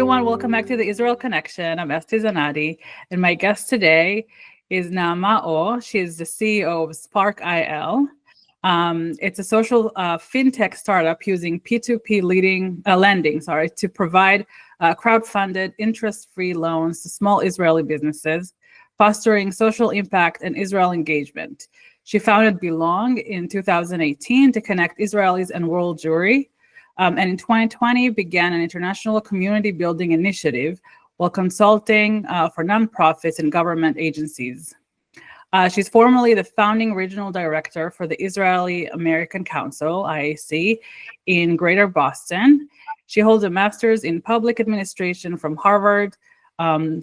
everyone. Welcome back to the Israel Connection. I'm Esti, and my guest today is Naama O. She is the CEO of SparkIL. It's a social FinTech startup using P2P lending to provide crowdfunded, interest-free loans to small Israeli businesses, fostering social impact and Israel engagement. She founded Belong in 2018 to connect Israelis and world Jewry. And in 2020 began an international community building initiative while consulting for nonprofits and government agencies. She's formerly the founding regional director for the Israeli American Council, IAC, in Greater Boston. She holds a master's in public administration from Harvard.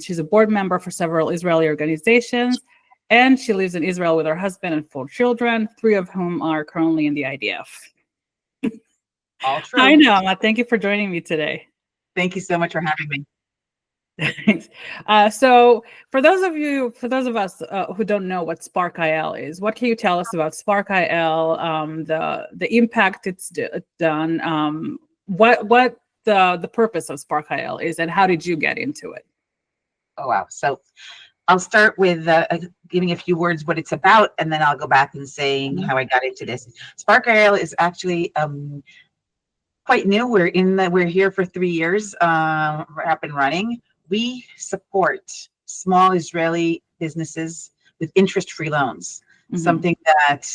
She's a board member for several Israeli organizations, and she lives in Israel with her husband and 4 children, 3 of whom are currently in the IDF. All true. Hi, Naama. Thank you for joining me today. Thank you so much for having me. So for those of us who don't know what SparkIL is, what can you tell us about SparkIL, the impact it's done, what the purpose of SparkIL is, and how did you get into it? Oh, wow. So I'll start with giving a few words what it's about, and then I'll go back and saying how I got into this. SparkIL is actually quite new. We're here for 3 years, up and running. We support small Israeli businesses with interest-free loans, something that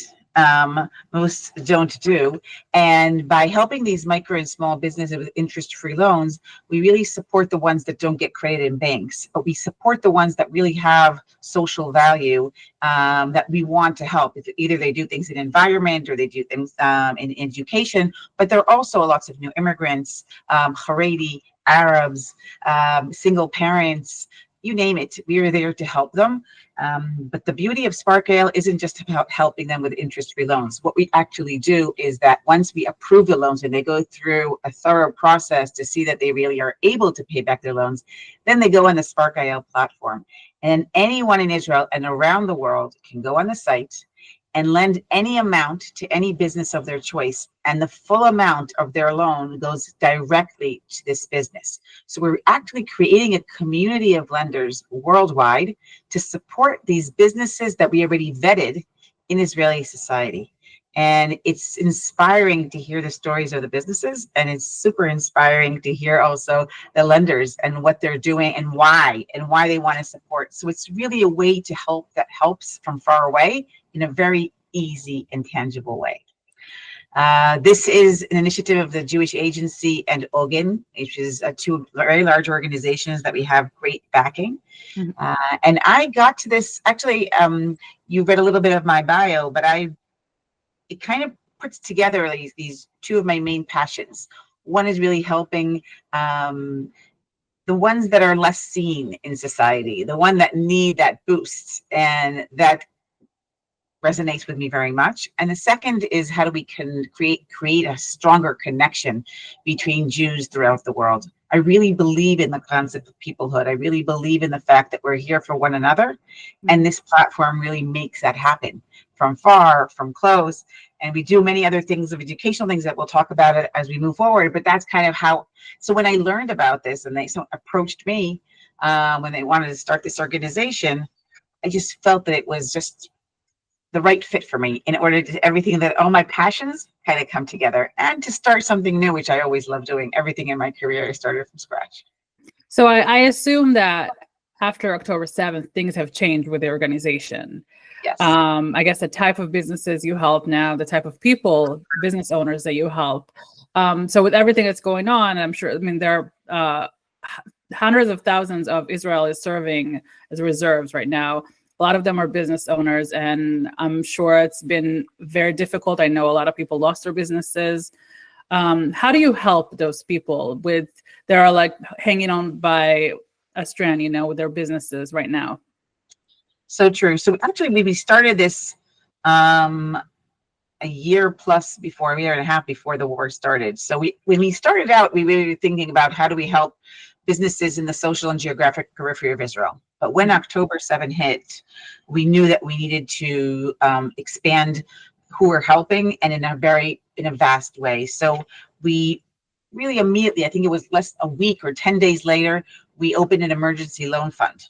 most don't do. And by helping these micro and small businesses with interest-free loans, we really support the ones that don't get credit in banks, but we support the ones that really have social value that we want to help. Either they do things in environment or they do things in education, but there are also lots of new immigrants, Haredi, Arabs, single parents, you name it, we are there to help them. But the beauty of SparkIL isn't just about helping them with interest-free loans. What we actually do is that once we approve the loans and they go through a thorough process to see that they really are able to pay back their loans, then they go on the SparkIL platform. And anyone in Israel and around the world can go on the site and lend any amount to any business of their choice, and the full amount of their loan goes directly to this business. So we're actually creating a community of lenders worldwide to support these businesses that we already vetted in Israeli society. And it's inspiring to hear the stories of the businesses, and it's super inspiring to hear also the lenders and what they're doing and why they want to support. So it's really a way to help that helps from far away in a very easy and tangible way. This is an initiative of the Jewish Agency and Ogen, which is 2 very large organizations that we have great backing. And I got to this, actually, you read a little bit of my bio, but it kind of puts together these 2 of my main passions. One is really helping the ones that are less seen in society, the one that need that boost, and that resonates with me very much. And the second is how do we create a stronger connection between Jews throughout the world. I really believe in the concept of peoplehood. I really believe in the fact that we're here for one another, and this platform really makes that happen from far, from close. And we do many other things of educational things that we'll talk about it as we move forward, but that's kind of how. So when I learned about this and they approached me when they wanted to start this organization, I just felt that it was just the right fit for me in order to everything that all my passions kind of come together, and to start something new, which I always love doing. Everything in my career I started from scratch. So I assume that after October 7th, things have changed with the organization. Yes. I guess the type of businesses you help now, the type of people, business owners that you help. So with everything that's going on, I'm sure, there are hundreds of thousands of Israelis serving as reserves right now. A lot of them are business owners, and I'm sure it's been very difficult. I know a lot of people lost their businesses. How do you help those people that are like hanging on by a strand, with their businesses right now? So true. So actually, we started this a year and a half before the war started. So when we started out, we were thinking about how do we help businesses in the social and geographic periphery of Israel. But when October 7 hit, we knew that we needed to expand who we're helping, and in a vast way. So we really immediately, I think it was less a week or 10 days later, we opened an emergency loan fund.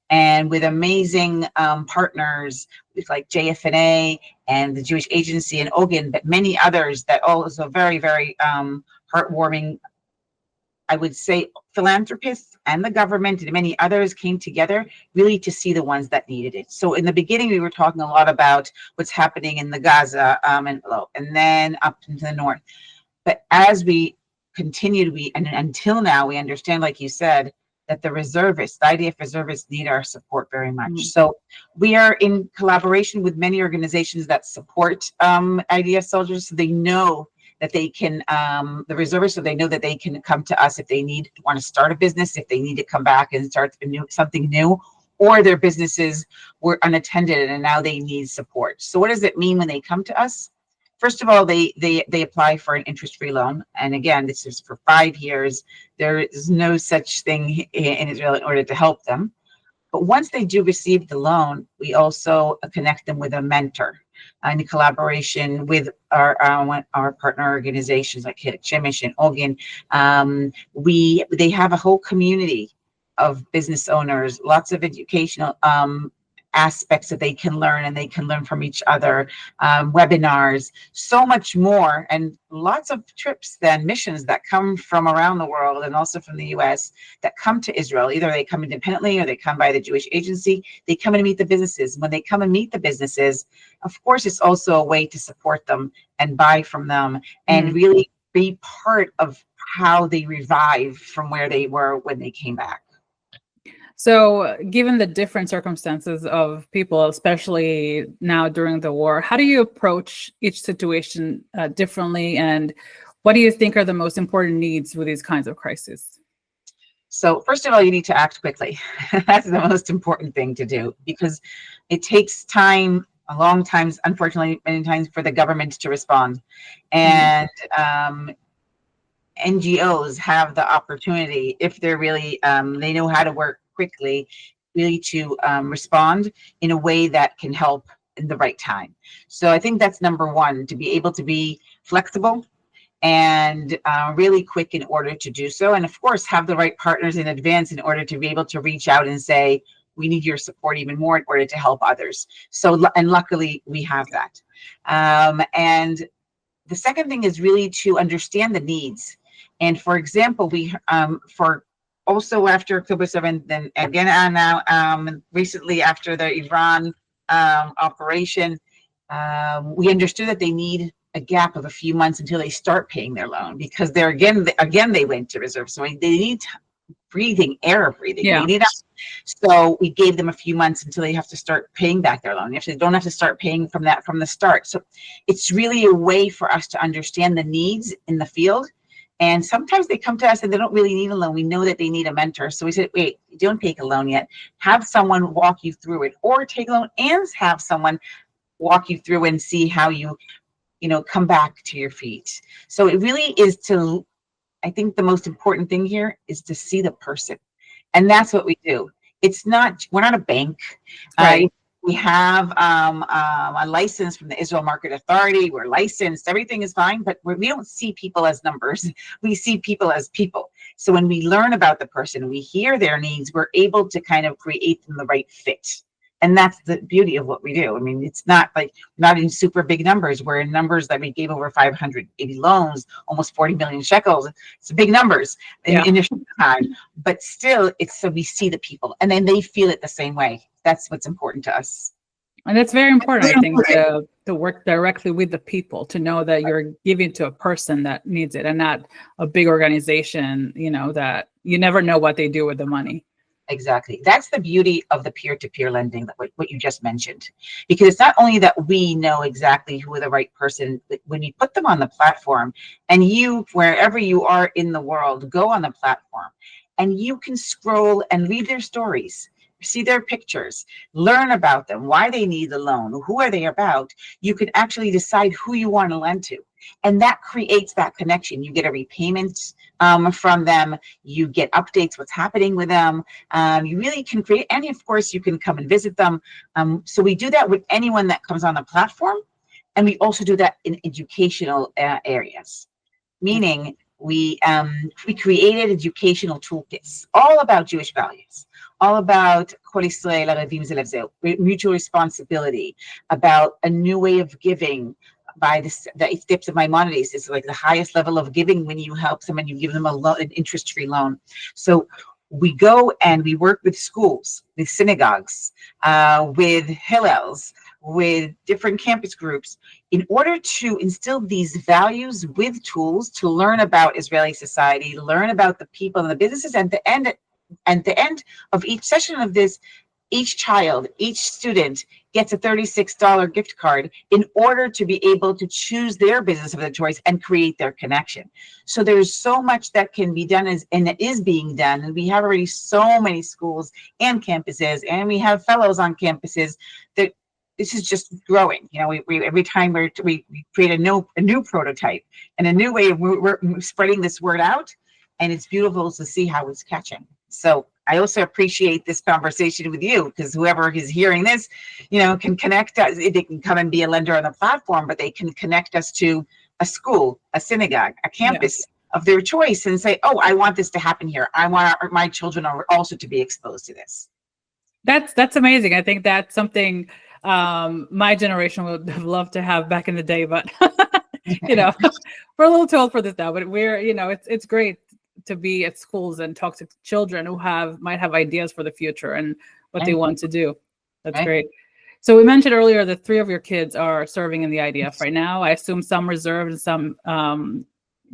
And with amazing partners with like JFNA and the Jewish Agency and Ogun, but many others that also very, very heartwarming, I would say, philanthropists and the government and many others came together really to see the ones that needed it. So in the beginning, we were talking a lot about what's happening in the Gaza and below, and then up into the north. But as we continued, and until now, we understand, like you said, that the reservists, the IDF reservists, need our support very much. Mm. So we are in collaboration with many organizations that support IDF soldiers, so they know that they can, the reservists, so they know that they can come to us if they want to start a business, if they need to come back and start something new, or their businesses were unattended and now they need support. So what does it mean when they come to us? First of all, they apply for an interest-free loan. And again, this is for 5 years. There is no such thing in Israel in order to help them. But once they do receive the loan, we also connect them with a mentor in collaboration with our partner organizations like Hidek Shemesh and Ogun. They have a whole community of business owners, lots of educational aspects that they can learn, and they can learn from each other, webinars, so much more, and lots of trips then, missions that come from around the world and also from the US that come to Israel. Either they come independently or they come by the Jewish Agency. They come and meet the businesses. When they come and meet the businesses, of course, it's also a way to support them and buy from them and really be part of how they revive from where they were when they came back. So, given the different circumstances of people, especially now during the war, how do you approach each situation differently? And what do you think are the most important needs with these kinds of crises? So, first of all, you need to act quickly. That's the most important thing to do, because it takes time, a long time, unfortunately, many times, for the government to respond. And NGOs have the opportunity, if they're really, they know how to work quickly, really to respond in a way that can help in the right time. So I think that's number one, to be able to be flexible and really quick in order to do so. And of course, have the right partners in advance in order to be able to reach out and say, we need your support even more in order to help others. So, and luckily we have that. And the second thing is really to understand the needs. And for example, we, for also after October 7th, then again now, recently after the Iran operation, we understood that they need a gap of a few months until they start paying their loan, because they're again they went to reserve. So they need air breathing. Yeah. They need so we gave them a few months until they have to start paying back their loan. They don't have to start paying from the start. So it's really a way for us to understand the needs in the field. And sometimes they come to us and they don't really need a loan. We know that they need a mentor. So we said, wait, don't take a loan yet. Have someone walk you through it, or take a loan and have someone walk you through and see how you come back to your feet. So it really is I think the most important thing here is to see the person. And that's what we do. We're not a bank. Right. We have a license from the Israel Market Authority. We're licensed. Everything is fine, but we don't see people as numbers. We see people as people. So when we learn about the person, we hear their needs, we're able to kind of create them the right fit. And that's the beauty of what we do. I mean, it's not in super big numbers. We're in numbers that we gave over 580 loans, almost 40 million shekels. It's big numbers in a short time, but still it's so we see the people and then they feel it the same way. That's what's important to us. And it's very important, I think, to work directly with the people, to know that you're giving to a person that needs it and not a big organization, that you never know what they do with the money. Exactly. That's the beauty of the peer-to-peer lending, what you just mentioned, because it's not only that we know exactly who the right person, but when you put them on the platform, and you, wherever you are in the world, go on the platform and you can scroll and read their stories, see their pictures, learn about them, why they need the loan, who are they about. You can actually decide who you want to lend to. And that creates that connection. You get a repayment from them. You get updates, what's happening with them. You really can create, and of course, you can come and visit them. So we do that with anyone that comes on the platform. And we also do that in educational areas, meaning we created educational toolkits all about Jewish values, all about Kol Yisrael Arevim Ze Lev Ze, mutual responsibility, about a new way of giving by the steps of Maimonides. Is like the highest level of giving when you help someone, you give them an interest-free loan. So we go and we work with schools, with synagogues, with Hillels, with different campus groups, in order to instill these values with tools to learn about Israeli society, learn about the people and the businesses. And at the end of each session of this, each child, each student gets a $36 gift card in order to be able to choose their business of their choice and create their connection. So there's so much that can be done and that is being done. And we have already so many schools and campuses, and we have fellows on campuses that this is just growing. You know, we every time we create a new prototype and a new way of we're spreading this word out, and it's beautiful to see how it's catching. So I also appreciate this conversation with you, because whoever is hearing this, you know, can connect us. They can come and be a lender on the platform, but they can connect us to a school, a synagogue, a campus of their choice, and say, oh, I want this to happen here. I want my children also to be exposed to this. That's amazing. I think that's something my generation would have loved to have back in the day, but you know, we're a little too old for this now. But we're, you know, it's great to be at schools and talk to children who might have ideas for the future and what they want to do. That's great. So we mentioned earlier that 3 of your kids are serving in the IDF right now. I assume some reserve and some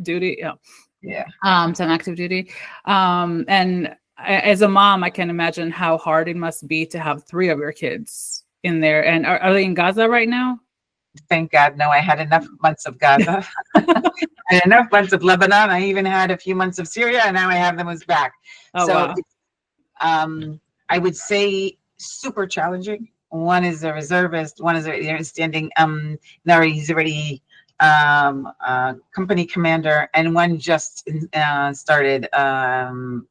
duty. Some active duty. And as a mom, I can imagine how hard it must be to have 3 of your kids in there. And are they in Gaza right now? Thank God. No, I had enough months of Gaza. I had enough months of Lebanon. I even had a few months of Syria, and now I have them as back. Oh, so wow. I would say super challenging. One is a reservist, one is a standing he's already company commander, and one just started the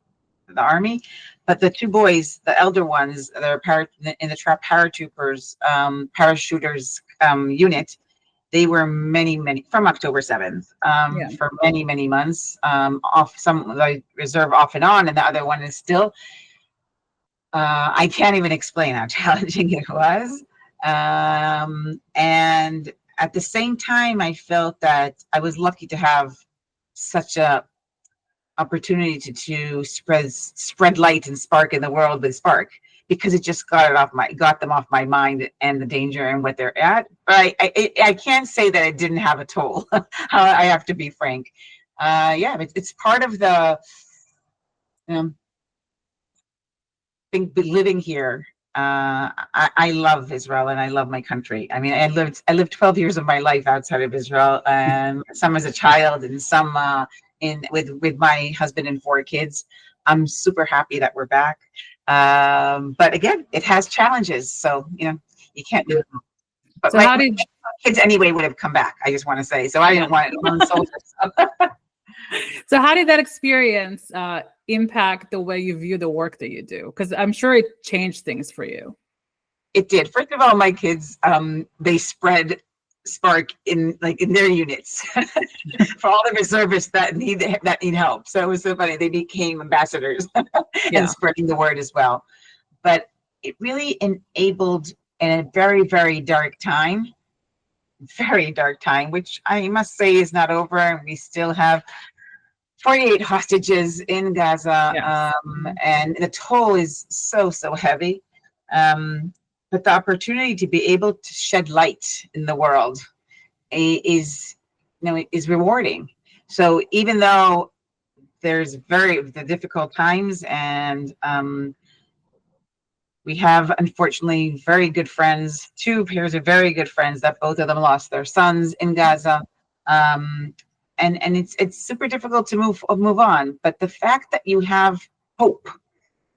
Army. But the 2 boys, the elder ones, they're in the paratroopers, parachuters unit. They were many from October 7th for many months, off, some like reserve off and on, and the other one is still. I can't even explain how challenging it was. And at the same time, I felt that I was lucky to have such a opportunity to spread light and spark in the world with Spark, because it just got them off my mind and the danger and what they're at. But I can't say that it didn't have a toll. I have to be frank. It's part of the thing. Living here, I love Israel and I love my country. I mean, I lived 12 years of my life outside of Israel, and some as a child and some with my husband and 4 kids. I'm super happy that we're back. But again, it has challenges. So, you know, you can't do it. But so my kids anyway would have come back. I just want to say, so I didn't want lone soldiers. So how did that experience impact the way you view the work that you do? Because I'm sure it changed things for you. It did. First of all, my kids, they spread Spark in their units for all the reservists that need help. So it was so funny. They became ambassadors and spreading the word as well. But it really enabled, in a very, very dark time, which I must say is not over. And we still have 48 hostages in Gaza, and the toll is so heavy. But the opportunity to be able to shed light in the world is rewarding. So even though there's the difficult times, and we have, unfortunately, very good friends, 2 pairs of very good friends that both of them lost their sons in Gaza. And it's super difficult to move on. But the fact that you have hope,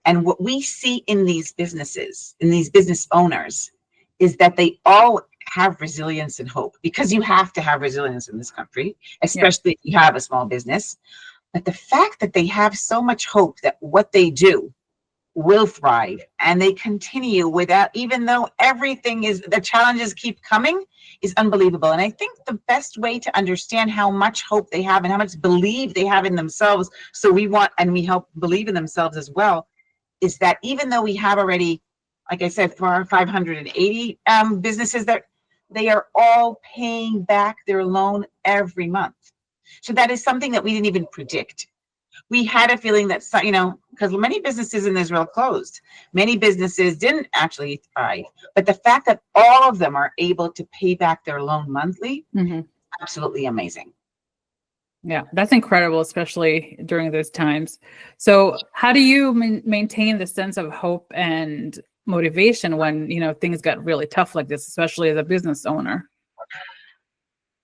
and what we see in these businesses, in these business owners, is that they all have resilience and hope, because you have to have resilience in this country, especially if you have a small business. But the fact that they have so much hope that what they do will thrive, and they continue without, even though everything is, the challenges keep coming, is unbelievable. And I think the best way to understand how much hope they have and how much belief they have in themselves, so we want, and we help believe in themselves as well, is that even though we have already, like I said, for our 580 businesses, that they are all paying back their loan every month. So that is something that we didn't even predict. We had a feeling that, because many businesses in Israel closed, many businesses didn't actually thrive, but the fact that all of them are able to pay back their loan monthly, absolutely amazing. Yeah, that's incredible, especially during those times. So how do you maintain the sense of hope and motivation when, things got really tough like this, especially as a business owner?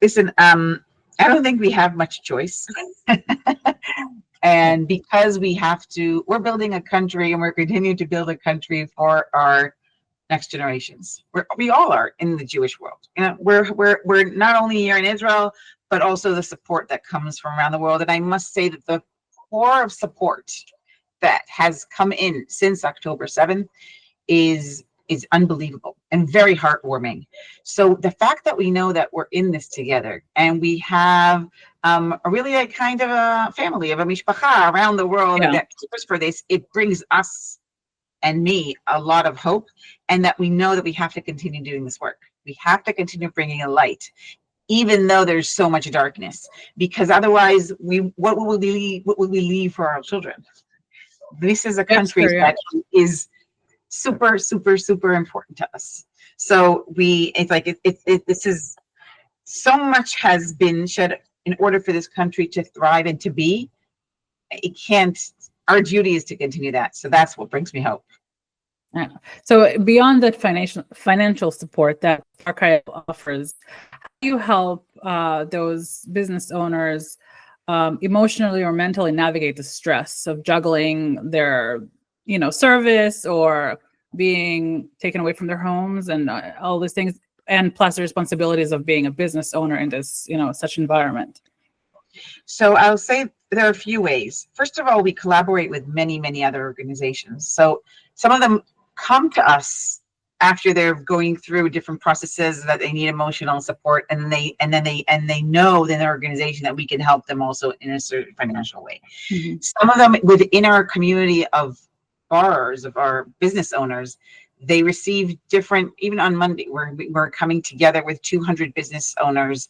Listen, I don't think we have much choice. And because we're building a country, and we're continuing to build a country for our next generations. We all are in the Jewish world. We're not only here in Israel, but also the support that comes from around the world. And I must say that the core of support that has come in since October 7th is unbelievable and very heartwarming. So the fact that we know that we're in this together, and we have really a kind of a family, of a mishpacha around the world that cares for this, it brings us and me a lot of hope, and that we know that we have to continue doing this work. We have to continue bringing a light, even though there's so much darkness, because otherwise what will we leave for our children? This is a country that is super, super, super important to us. So this is, so much has been shed in order for this country to thrive and to be. Our duty is to continue that. So that's what brings me hope. Yeah. So beyond that financial support that SparkIL offers, how do you help those business owners emotionally or mentally navigate the stress of juggling their, service, or being taken away from their homes, and all these things, and plus the responsibilities of being a business owner in this, such environment? So I'll say there are a few ways. First of all, we collaborate with many, many other organizations. So some of them come to us after they're going through different processes that they need emotional support, and they know in their organization that we can help them also in a certain financial way. Some of them within our community of borrowers, of our business owners, they receive different, even on Monday, we're coming together with 200 business owners,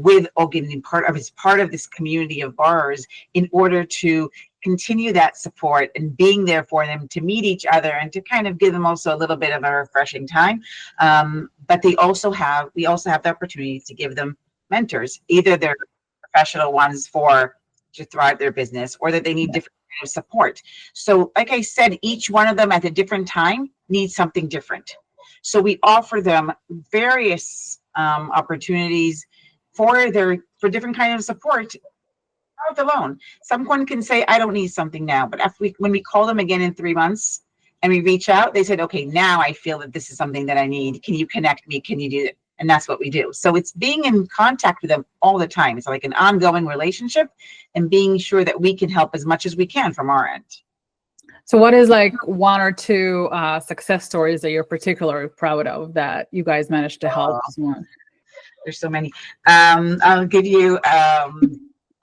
with Ogin, part of this community of borrowers, in order to continue that support and being there for them, to meet each other and to kind of give them also a little bit of a refreshing time. But we also have the opportunity to give them mentors, either they're professional ones to thrive their business, or that they need different kind of support. So like I said, each one of them at a different time needs something different. So we offer them various opportunities for different kind of support. Not alone. Someone can say, I don't need something now, but when we call them again in 3 months and we reach out, they said, okay, now I feel that this is something that I need. Can you connect me? Can you do it? And that's what we do. So it's being in contact with them all the time. It's like an ongoing relationship, and being sure that we can help as much as we can from our end. So what is like one or two success stories that you're particularly proud of that you guys managed to help someone? There's so many. I'll give you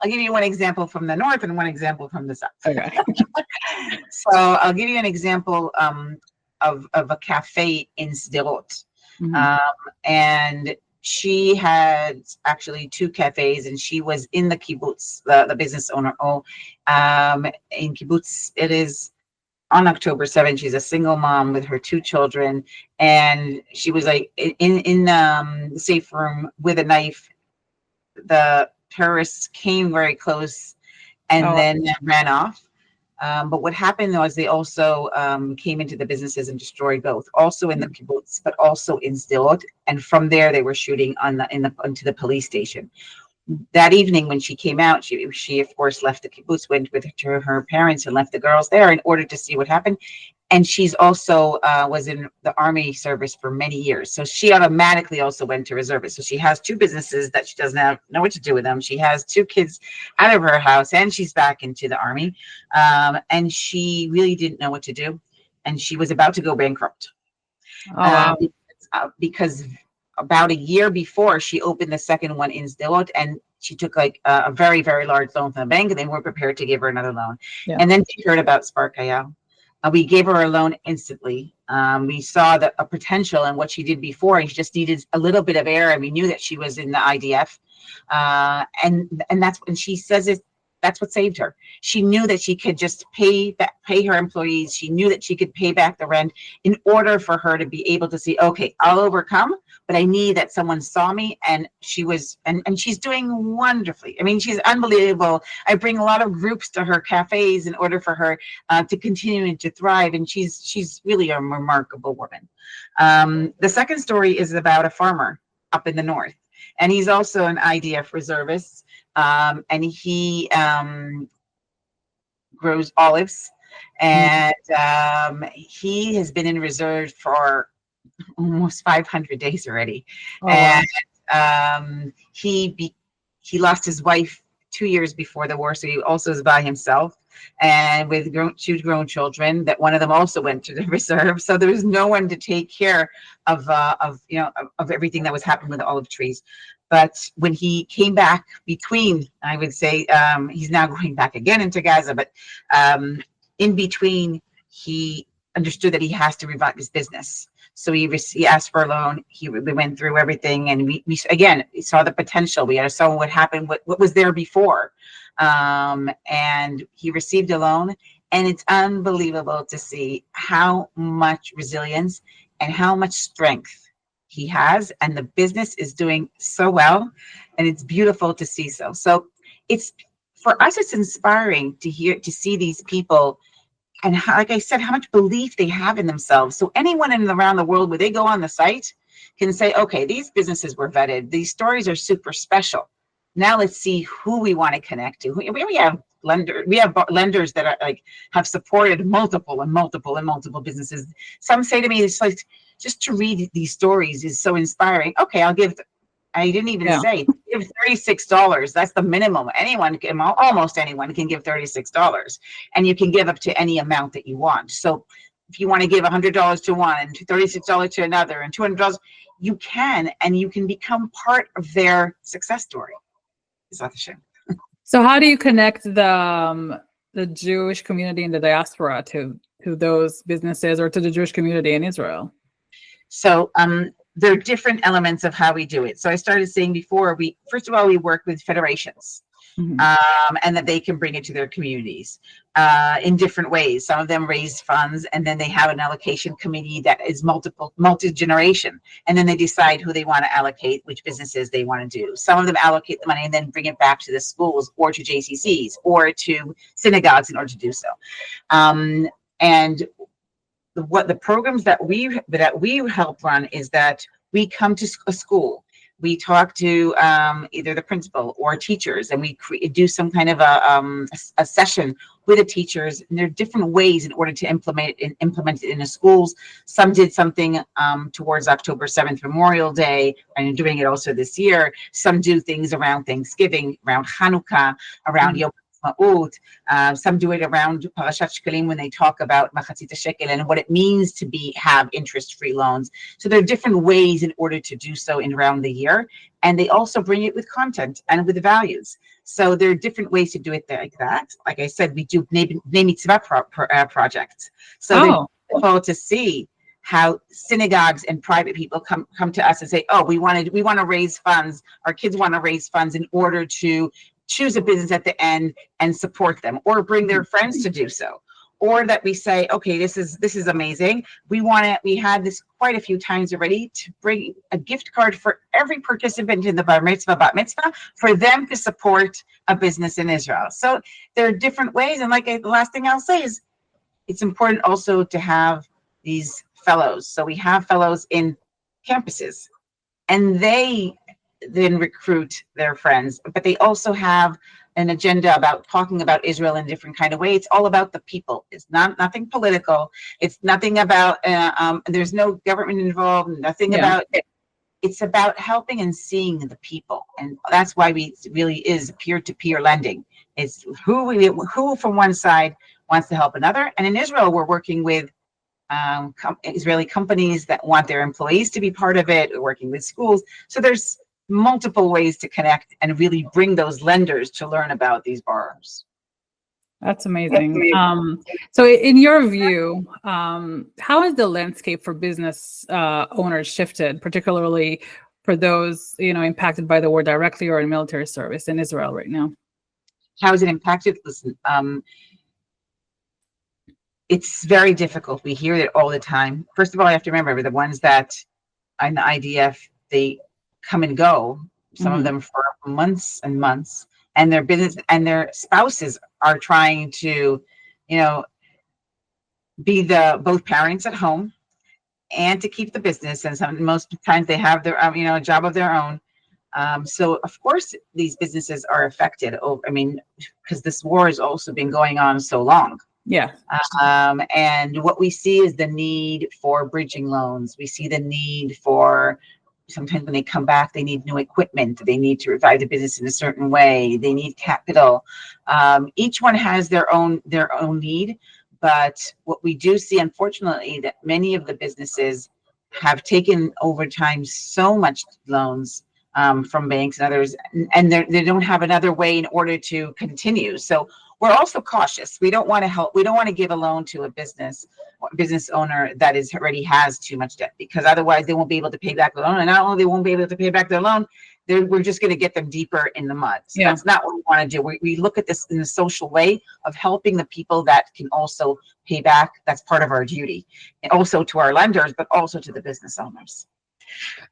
one example from the north and one example from the south. Okay. So I'll give you an example of a cafe in Sderot. And she had actually 2 cafes, and she was in the kibbutz, the business owner. In kibbutz, it is on October 7th. She's a single mom with her 2 children, and she was like in the safe room with a knife. The terrorists came very close and then ran off. But what happened was they also came into the businesses and destroyed both, also in the kibbutz, but also in Sderot. And from there, they were shooting into the police station. That evening, when she came out, she of course left the kibbutz, went with her parents, and left the girls there in order to see what happened. And she's also was in the Army service for many years. So she automatically also went to reservists. So she has two businesses that she doesn't know what to do with them. She has two kids out of her house, and she's back into the Army. And she really didn't know what to do. And she was about to go bankrupt. Oh, wow. Because about a year before she opened the second one in Sderot, and she took like a very, very large loan from the bank, and they weren't prepared to give her another loan. Yeah. And then she heard about SparkIL. We gave her a loan instantly. We saw a potential in what she did before, and she just needed a little bit of air. And we knew that she was in the IDF, and that's when she says it. That's what saved her. She knew that she could just pay her employees. She knew that she could pay back the rent in order for her to be able to see, okay, I'll overcome, but I need that someone saw me. And she was, and she's doing wonderfully. I mean, she's unbelievable. I bring a lot of groups to her cafes in order for her to continue to thrive. And she's really a remarkable woman. The second story is about a farmer up in the north, and he's also an IDF reservist. And he grows olives, and he has been in reserve for almost 500 days already. Oh, And wow. He lost his wife 2 years before the war, so he also is by himself, and with two grown children. That one of them also went to the reserve, so there was no one to take care of everything that was happening with the olive trees. But when he came back between, I would say, he's now going back again into Gaza, but in between, he understood that he has to revive his business. So he asked for a loan. We went through everything, and we again saw the potential. We saw what happened, what was there before, and he received a loan. And it's unbelievable to see how much resilience and how much strength he has, and the business is doing so well, and it's beautiful to see. So it's, for us, it's inspiring to see these people, and how, like I said, how much belief they have in themselves. So anyone around the world, where they go on the site, can say, okay, these businesses were vetted. These stories are super special. Now let's see who we want to connect to. We have lenders that are have supported multiple businesses. Some say to me, it's like, just to read these stories is so inspiring. Okay, I didn't even say, give $36. That's the minimum. Almost anyone can give $36, and you can give up to any amount that you want. So if you want to give $100 to one and $36 to another and $200, you can, and you can become part of their success story. Is that the shame? So how do you connect the Jewish community in the diaspora to those businesses, or to the Jewish community in Israel? So there are different elements of how we do it. So I started saying before, first of all, we work with federations, and that they can bring it to their communities in different ways. Some of them raise funds, and then they have an allocation committee that is multi-generation, and then they decide who they want to allocate, which businesses they want to do. Some of them allocate the money and then bring it back to the schools or to JCCs or to synagogues in order to do so. And what the programs that we help run is that we come to a school, we talk to either the principal or teachers, and we do some kind of a session with the teachers. And there are different ways in order to implement it in the schools. Some did something towards October 7th, Memorial Day, and doing it also this year. Some do things around Thanksgiving, around Hanukkah, around Yom Ma'ut. Some do it around Parashat Shekalim, when they talk about Machatzit Shekel and what it means to have interest-free loans. So there are different ways in order to do so around the year, and they also bring it with content and with values. So there are different ways to do it like that. Like I said, we do Bnei Mitzvah projects. So they're beautiful to see how synagogues and private people come to us and say, oh, we want to raise funds. Our kids want to raise funds in order to choose a business at the end and support them, or bring their friends to do so. Or that we say, okay, this is amazing. We had this quite a few times already, to bring a gift card for every participant in the bar mitzvah, bat mitzvah, for them to support a business in Israel. So there are different ways. And the last thing I'll say is, it's important also to have these fellows. So we have fellows in campuses, and they then recruit their friends. But they also have an agenda about talking about Israel in a different kind of way. It's all about the people. It's not nothing political. It's nothing about. There's no government involved. Nothing Yeah. about it. It's about helping and seeing the people, and that's why we really is peer-to-peer lending. It's who from one side wants to help another, and in Israel we're working with Israeli companies that want their employees to be part of it. We're working with schools, so there's multiple ways to connect and really bring those lenders to learn about these borrowers. That's amazing. So in your view, how has the landscape for business owners shifted, particularly for those, impacted by the war directly or in military service in Israel right now? How is it impacted? Listen, it's very difficult. We hear it all the time. First of all, I have to remember the ones that in the IDF, they come and go, some of them for months and months, and their business and their spouses are trying to, be the both parents at home and to keep the business. And most times they have their, a job of their own. So of course these businesses are affected. Because this war has also been going on so long. Yeah. And what we see is the need for bridging loans. We see the need for, sometimes when they come back, they need new equipment. They need to revive the business in a certain way. They need capital. Each one has their own need. But what we do see, unfortunately, that many of the businesses have taken over time so much loans from banks and others, and they don't have another way in order to continue. So we're also cautious. We don't want to help. We don't want to give a loan to a business owner that already has too much debt, because otherwise they won't be able to pay back the loan. And not only they won't be able to pay back their loan, we're just going to get them deeper in the mud. So that's not what we want to do. We look at this in a social way of helping the people that can also pay back. That's part of our duty, and also to our lenders, but also to the business owners.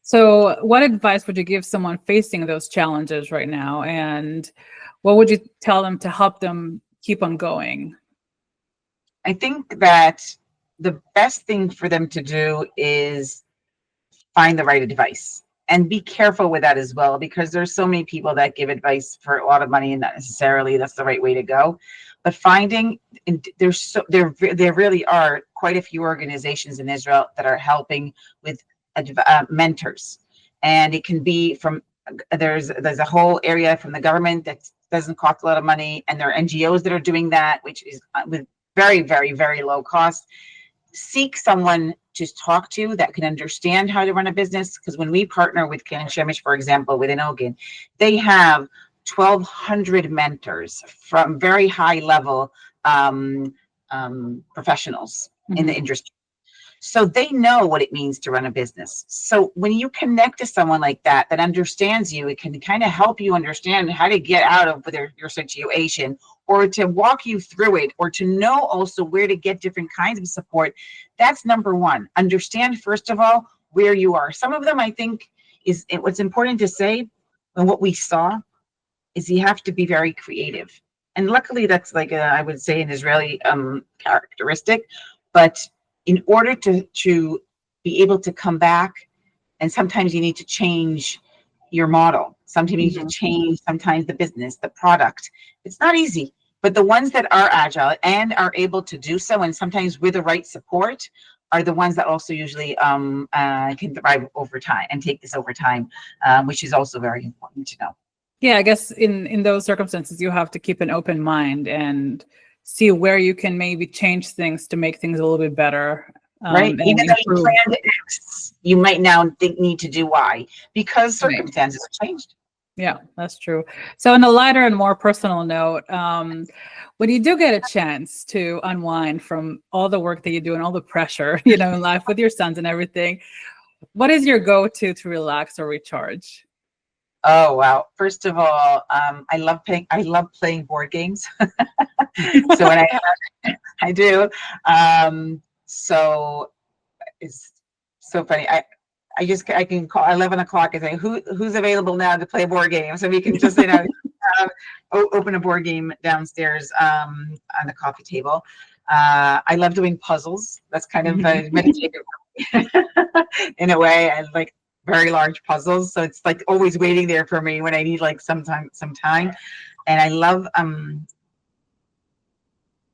So what advice would you give someone facing those challenges right now? And what would you tell them to help them keep on going? I think that the best thing for them to do is find the right advice, and be careful with that as well, because there's so many people that give advice for a lot of money and not necessarily that's the right way to go. But there really are quite a few organizations in Israel that are helping with mentors, and it can be from there's a whole area from the government that doesn't cost a lot of money, and there are NGOs that are doing that, which is with very, very, very low cost. Seek someone to talk to that can understand how to run a business, because when we partner with Keren Shemesh, for example, within Ogun, they have 1,200 mentors from very high level professionals in the industry. So they know what it means to run a business. So when you connect to someone like that understands you, it can kind of help you understand how to get out of your situation, or to walk you through it, or to know also where to get different kinds of support. That's number one. Understand, first of all, where you are. Some of them, I think, what's important to say, and what we saw, is you have to be very creative. And luckily, that's like I would say an Israeli characteristic. But in order to be able to come back, and sometimes you need to change your model. Sometimes you need to change the business, the product. It's not easy, but the ones that are agile and are able to do so, and sometimes with the right support, are the ones that also usually can thrive over time and take this over time, which is also very important to know. Yeah, I guess in those circumstances, you have to keep an open mind and see where you can maybe change things to make things a little bit better. Right. Even though you planned X, you might now need to do Y, because circumstances have changed. Yeah, that's true. So on a lighter and more personal note, when you do get a chance to unwind from all the work that you do and all the pressure, in life with your sons and everything, what is your go-to to relax or recharge? Oh, wow. First of all, I love playing board games. So when I do. So it's so funny. I can call 11 o'clock and say, who's available now to play a board game? So we can just, open a board game downstairs on the coffee table. I love doing puzzles. That's kind of meditative in a way. I like very large puzzles. So it's like always waiting there for me when I need like some time. And I love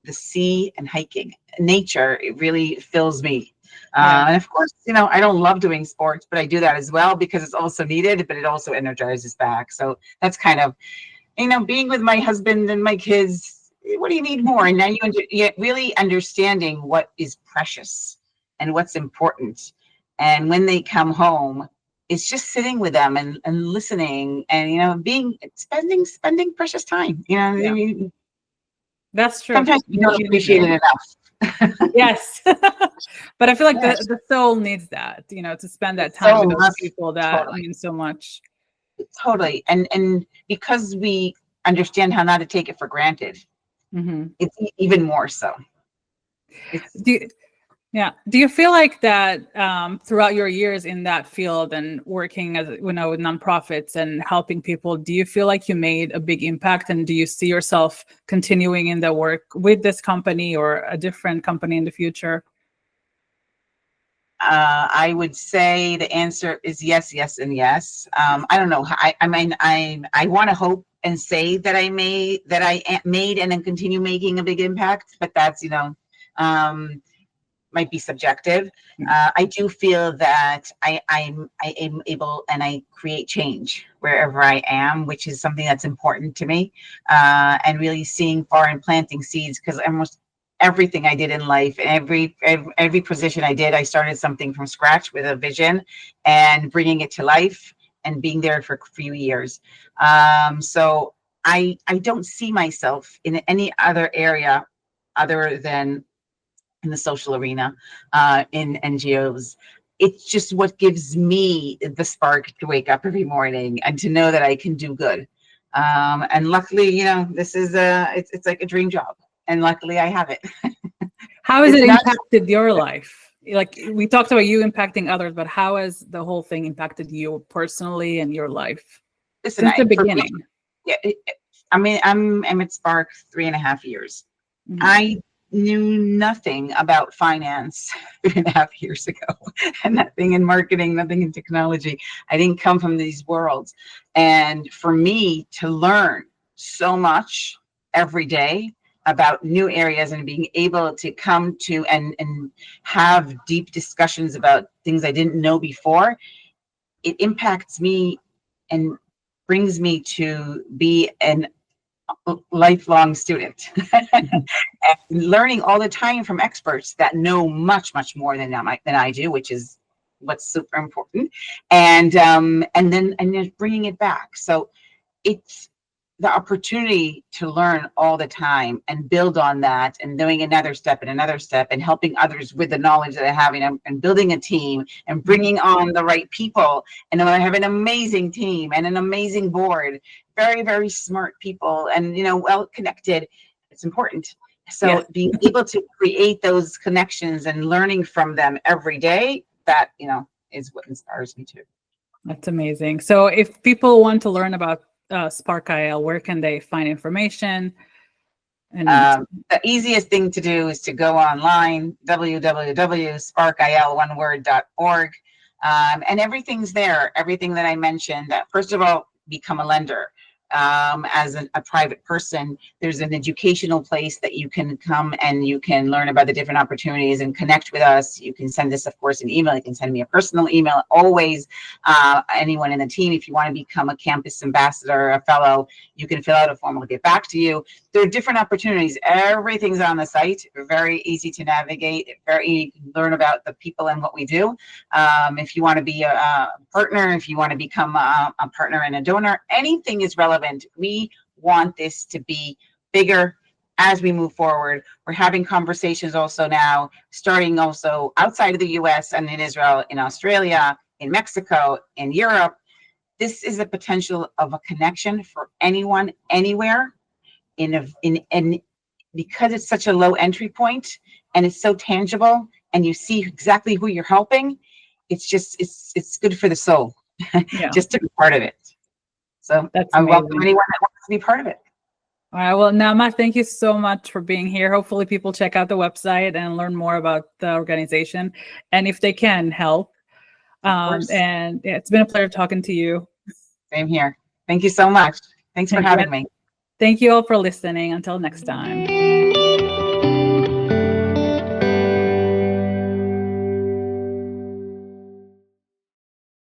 the sea and hiking. Nature, it really fills me. Yeah. And of course, I don't love doing sports, but I do that as well because it's also needed, but it also energizes back. So that's kind of, being with my husband and my kids. What do you need more? And now you really understanding what is precious and what's important. And when they come home, it's just sitting with them and listening and, spending precious time. Yeah. That's true. Sometimes we don't You need appreciate that. it enough. Yes. But I feel like Yes. the soul needs that, to spend that time So with those much, people that totally, mean so much. totally. And because we understand how not to take it for granted, Hmm. it's even more so. It's Do you, yeah. Do you feel like that throughout your years in that field and working as with nonprofits and helping people, do you feel like you made a big impact? And do you see yourself continuing in the work with this company or a different company in the future? I would say the answer is yes, yes, and yes. I don't know. I mean, I want to hope and say that I made and then continue making a big impact, but that's might be subjective. Yeah. I do feel that I am able and I create change wherever I am, which is something that's important to me. And really seeing far and planting seeds, because almost everything I did in life, every position I did, I started something from scratch with a vision and bringing it to life and being there for a few years. So I don't see myself in any other area other than in the social arena, in NGOs. It's just what gives me the spark to wake up every morning and to know that I can do good. And luckily, this is it's like a dream job, and luckily I have it. How has It's it not. impacted your life? Like we talked about you impacting others, but how has the whole thing impacted you personally and your life Listen, since the for me, beginning? yeah, I mean, I'm at Spark 3.5 years. Mhm. I knew nothing about finance 3.5 years ago, and nothing in marketing, nothing in technology. I didn't come from these worlds. And for me to learn so much every day about new areas and being able to come to and have deep discussions about things I didn't know before, it impacts me and brings me to be an lifelong student. Mhm. And learning all the time from experts that know much, much more than I do, which is what's super important. And then bringing it back. So it's the opportunity to learn all the time and build on that and doing another step and helping others with the knowledge that I have and building a team and bringing on the right people. And I have an amazing team and an amazing board, very, very smart people and, well connected. It's important. Yeah, So being able to create those connections and learning from them every day, that, is what inspires me too. that's amazing. So if people want to learn about SparkIL, where can they find information? And The easiest thing to do is to go online, www.sparkil1word.org. And everything's there, everything that I mentioned. First of all, become a lender. As a private person, there's an educational place that you can come and you can learn about the different opportunities and connect with us. You can send us, of course, an email. You can send me a personal email. Always, anyone in the team, if you want to become a campus ambassador, a fellow, you can fill out a form. We'll get back to you. There are different opportunities. Everything's on the site. Very easy to navigate. Very easy to learn about the people and what we do. If you want to be a partner, if you want to become a partner and a donor, anything is relevant. We want this to be bigger as we move forward. We're having conversations also now, starting also outside of the US and in Israel, in Australia, in Mexico, in Europe. This is a potential of a connection for anyone, anywhere, in because it's such a low entry point and it's so tangible and you see exactly who you're helping. It's good for the soul yeah, just to be part of it. So that's I welcome amazing. anyone that wants to be part of it. All right. Well, Nama, thank you so much for being here. Hopefully, people check out the website and learn more about the organization. And if they can help, course. And yeah, it's been a pleasure talking to you. Same here. Thank you so much. Thanks for having me. Thank you all for listening. Until next time.